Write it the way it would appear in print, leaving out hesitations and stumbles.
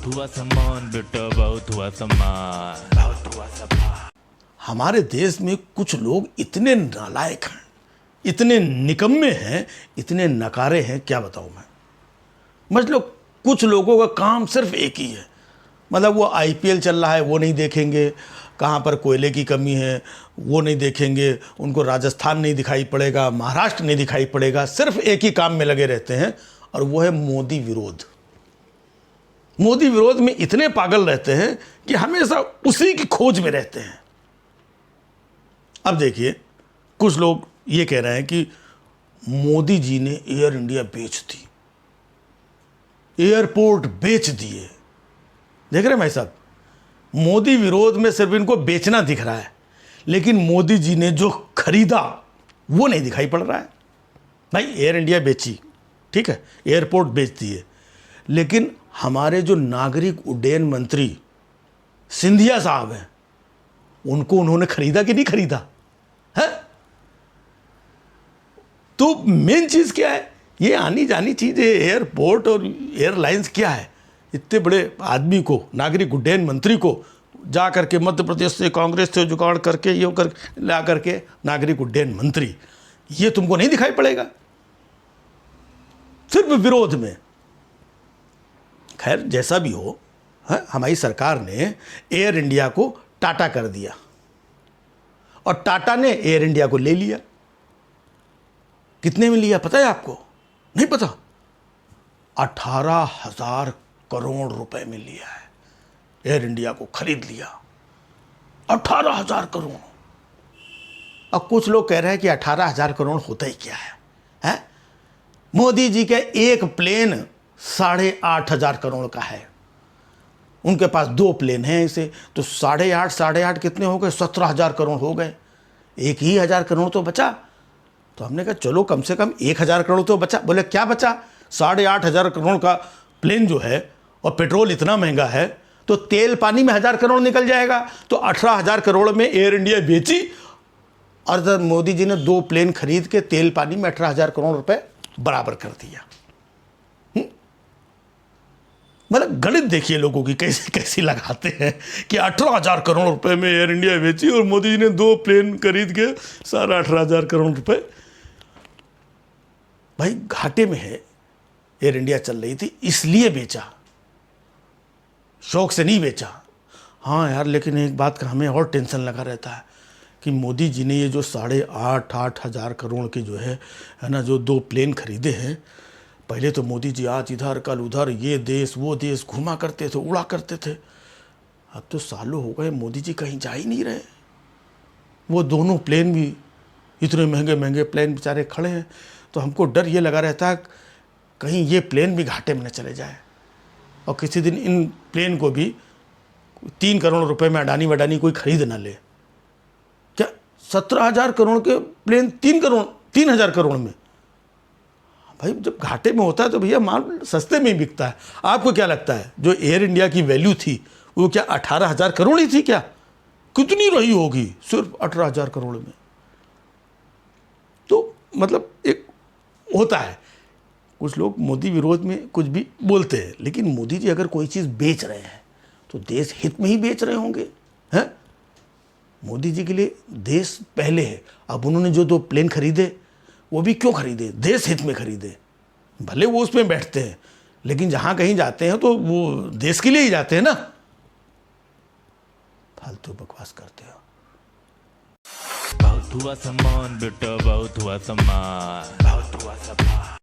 बहुत हुआ सम्मान बेटा, बहुत हुआ सम्मान, बहुत हुआ सम्मान। हमारे देश में कुछ लोग इतने नालायक हैं, इतने निकम्मे हैं, इतने नकारे हैं, क्या बताऊं मैं। मतलब कुछ लोगों का काम सिर्फ एक ही है, मतलब वो आईपीएल चल रहा है वो नहीं देखेंगे, कहाँ पर कोयले की कमी है वो नहीं देखेंगे, उनको राजस्थान नहीं दिखाई पड़ेगा, महाराष्ट्र नहीं दिखाई पड़ेगा, सिर्फ एक ही काम में लगे रहते हैं और वो है मोदी विरोध। मोदी विरोध में इतने पागल रहते हैं कि हमेशा उसी की खोज में रहते हैं। अब देखिए, कुछ लोग ये कह रहे हैं कि मोदी जी ने एयर इंडिया बेच दी, एयरपोर्ट बेच दिए। देख रहे हैं भाई साहब, मोदी विरोध में सिर्फ इनको बेचना दिख रहा है, लेकिन मोदी जी ने जो खरीदा वो नहीं दिखाई पड़ रहा है। भाई एयर इंडिया बेची, ठीक है, एयरपोर्ट बेच दिए, लेकिन हमारे जो नागरिक उड्डयन मंत्री सिंधिया साहब हैं, उनको उन्होंने खरीदा कि नहीं खरीदा है? तो मेन चीज क्या है, ये आनी जानी चीज है, एयरपोर्ट और एयरलाइंस क्या है। इतने बड़े आदमी को, नागरिक उड्डयन मंत्री को जा करके मध्य प्रदेश से कांग्रेस से जुगाड़ करके ये कर ला करके नागरिक उड्डयन मंत्री, ये तुमको नहीं दिखाई पड़ेगा सिर्फ विरोध में। खैर जैसा भी हो, हमारी सरकार ने एयर इंडिया को टाटा कर दिया और टाटा ने एयर इंडिया को ले लिया। कितने में लिया पता है आपको? नहीं पता। 18,000 करोड़ रुपए में लिया है, एयर इंडिया को खरीद लिया 18,000 करोड़। अब कुछ लोग कह रहे हैं कि 18,000 करोड़ होता ही क्या है, हैं? मोदी जी का एक प्लेन 8,500 करोड़ का है, उनके पास 2 प्लेन हैं इसे, तो 8.5 कितने हो गए? 17,000 करोड़ हो गए। 1,000 करोड़ तो बचा। तो हमने कहा चलो कम से कम 1,000 करोड़ तो बचा। बोले क्या बचा? 8,500 करोड़ का प्लेन जो है, और पेट्रोल इतना महंगा है तो तेल पानी में 1,000 करोड़ निकल जाएगा। तो 18,000 करोड़ में एयर इंडिया बेची और मोदी जी ने 2 प्लेन खरीद के तेल पानी में 18,000 करोड़ रुपए बराबर कर दिया। मतलब गणित देखिए लोगों की कैसे कैसी लगाते हैं कि 18,000 करोड़ रुपए में एयर इंडिया बेची और मोदी जी ने 2 प्लेन खरीद के सारा 18,000 करोड़ रुपए। भाई घाटे में है, एयर इंडिया चल रही थी इसलिए बेचा, शौक से नहीं बेचा। हाँ यार, लेकिन एक बात का हमें और टेंशन लगा रहता है कि मोदी जी ने ये जो 8,500 करोड़ के जो है ना, जो 2 प्लेन खरीदे हैं, पहले तो मोदी जी आज इधर कल उधर, ये देश वो देश घुमा करते थे, उड़ा करते थे। अब तो सालों हो गए मोदी जी कहीं जा ही नहीं रहे। वो दोनों प्लेन भी, इतने महंगे महंगे प्लेन बेचारे खड़े हैं, तो हमको डर ये लगा रहता है कहीं ये प्लेन भी घाटे में न चले जाए और किसी दिन इन प्लेन को भी 3 करोड़ रुपए में अडानी वडानी कोई खरीद ना ले। क्या 17,000 करोड़ के प्लेन 3,000 करोड़ में? भाई जब घाटे में होता है तो भैया माल सस्ते में ही बिकता है। आपको क्या लगता है जो एयर इंडिया की वैल्यू थी वो क्या 18,000 करोड़ ही थी? क्या कितनी रही होगी? सिर्फ 18,000 करोड़ में। तो मतलब एक होता है, कुछ लोग मोदी विरोध में कुछ भी बोलते हैं, लेकिन मोदी जी अगर कोई चीज़ बेच रहे हैं तो देश हित में ही बेच रहे होंगे, हैं? मोदी जी के लिए देश पहले है। अब उन्होंने जो 2 प्लेन खरीदे वो भी क्यों खरीदे? देश हित में खरीदे। भले वो उसमें बैठते हैं, लेकिन जहाँ कहीं जाते हैं तो वो देश के लिए ही जाते हैं ना। फालतू बकवास करते हो। बहुत हुआ सम्मान बेटा, बहुत हुआ सम्मान, बहुत हुआ सम्मान।